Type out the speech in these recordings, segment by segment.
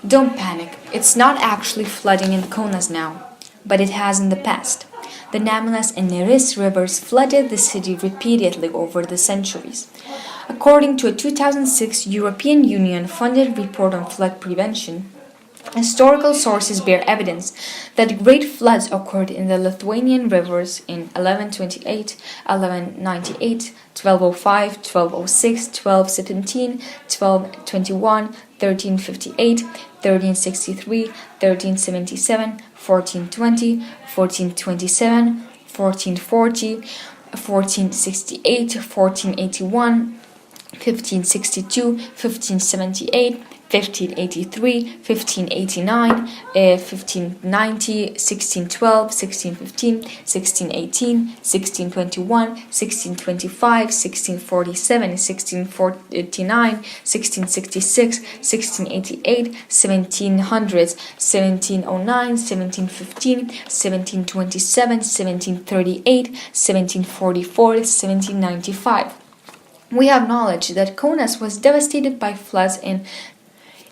Don't panic, it's not actually flooding in Kaunas now, but it has in the past. The Nemunas and Neris rivers flooded the city repeatedly over the centuries. According to a 2006 European Union-funded report on flood prevention, historical sources bear evidence that great floods occurred in the Lithuanian rivers in 1128, 1198, 1205, 1206, 1217, 1221, 1358, 1363, 1377, 1420, 1427, 1440, 1468, 1481, 1562, 1578, 1583, 1589, 1590, 1612, 1615, 1618, 1621, 1625, 1647, 1649, 1666, 1688, 1700s, 1709, 1715, 1727, 1738, 1744, 1795. We have knowledge that Kaunas was devastated by floods in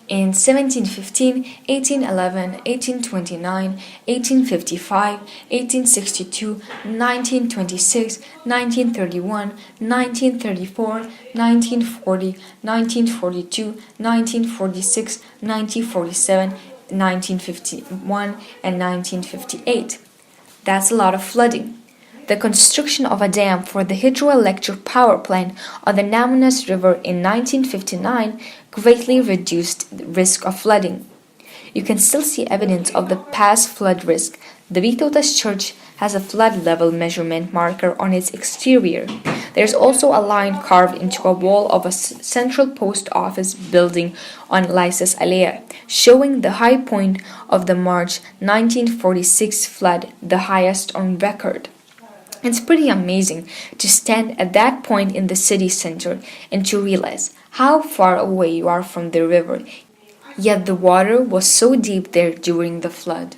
1715, 1811, 1829, 1855, 1862, 1926, 1931, 1934, 1940, 1942, 1946, 1947, 1951, and 1958. That's a lot of flooding. The construction of a dam for the hydroelectric power plant on the Nemunas River in 1959 greatly reduced the risk of flooding. You can still see evidence of the past flood risk. The Vytautas Church has a flood level measurement marker on its exterior. There's also a line carved into a wall of a central post office building on Laisvės alėja, showing the high point of the March 1946 flood, the highest on record. It's pretty amazing to stand at that point in the city center and to realize how far away you are from the river, yet the water was so deep there during the flood.